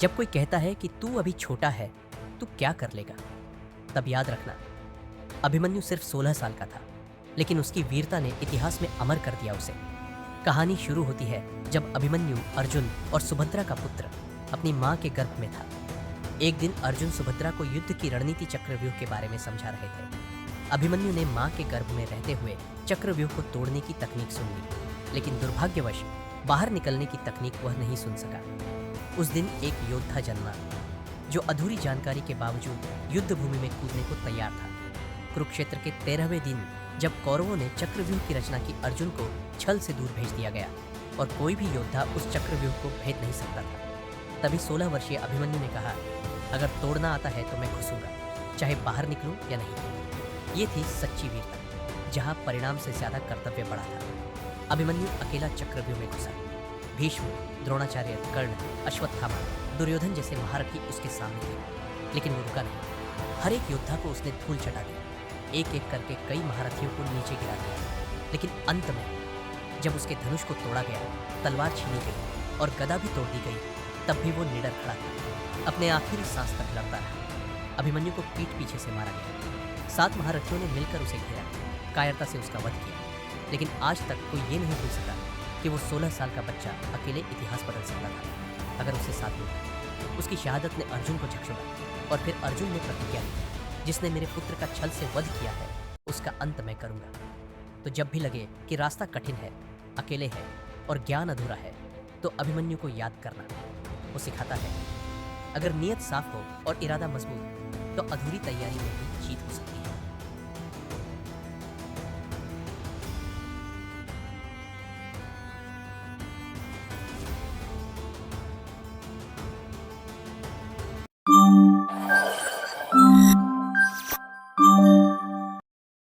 जब कोई कहता है कि तू अभी छोटा है, तू क्या कर लेगा, तब याद रखना, अभिमन्यु सिर्फ 16 साल का था, लेकिन उसकी वीरता ने इतिहास में अमर कर दिया उसे। कहानी शुरू होती है जब अभिमन्यु अर्जुन और सुभद्रा का पुत्र अपनी माँ के गर्भ में था। एक दिन अर्जुन सुभद्रा को युद्ध की रणनीति चक्रव्यूह के बारे में समझा रहे थे। अभिमन्यु ने माँ के गर्भ में रहते हुए चक्रव्यूह को तोड़ने की तकनीक सुन ली, लेकिन दुर्भाग्यवश बाहर निकलने की तकनीक वह नहीं सुन सका। उस दिन एक योद्धा जन्मा जो अधूरी जानकारी के बावजूद युद्ध भूमि में कूदने को तैयार था। कुरुक्षेत्र के 13वें दिन जब कौरवों ने चक्रव्यूह की रचना की, अर्जुन को छल से दूर भेज दिया गया और कोई भी योद्धा उस चक्रव्यूह को भेद नहीं सकता था। तभी 16 वर्षीय अभिमन्यु ने कहा, अगर तोड़ना आता है तो मैं घुसूंगा, चाहे बाहर निकलूं या नहीं। ये थी सच्ची वीरता, जहां परिणाम से ज्यादा कर्तव्य बड़ा था। अभिमन्यु अकेला चक्रव्यूह में घुसा। भीष्म, द्रोणाचार्य, कर्ण, अश्वत्थामा, दुर्योधन जैसे महारथी उसके सामने थे, लेकिन वो रुका नहीं। हर एक योद्धा को उसने धूल चटा दी, एक एक करके कई महारथियों को नीचे गिरा दिया। लेकिन अंत में जब उसके धनुष को तोड़ा गया, तलवार छीनी गई और गदा भी तोड़ दी गई, तब भी वो निडर खड़ा था, अपने आखिरी सांस तक लड़ता रहा। अभिमन्यु को पीठ पीछे से मारा गया। 7 महारथियों ने मिलकर उसे घेरा, कायरता से उसका वध किया, लेकिन आज तक कोई ये नहीं भूल सका कि वो 16 साल का बच्चा अकेले इतिहास बदल सकता था अगर उसे साथ मिलता। उसकी शहादत ने अर्जुन को झकझोरा और फिर अर्जुन ने प्रतिज्ञा ली, जिसने मेरे पुत्र का छल से वध किया है, उसका अंत मैं करूंगा। तो जब भी लगे कि रास्ता कठिन है, अकेले है और ज्ञान अधूरा है, तो अभिमन्यु को याद करना। वो सिखाता है, अगर नीयत साफ हो और इरादा मजबूत, तो अधूरी तैयारी में भी जीत हो सकती है।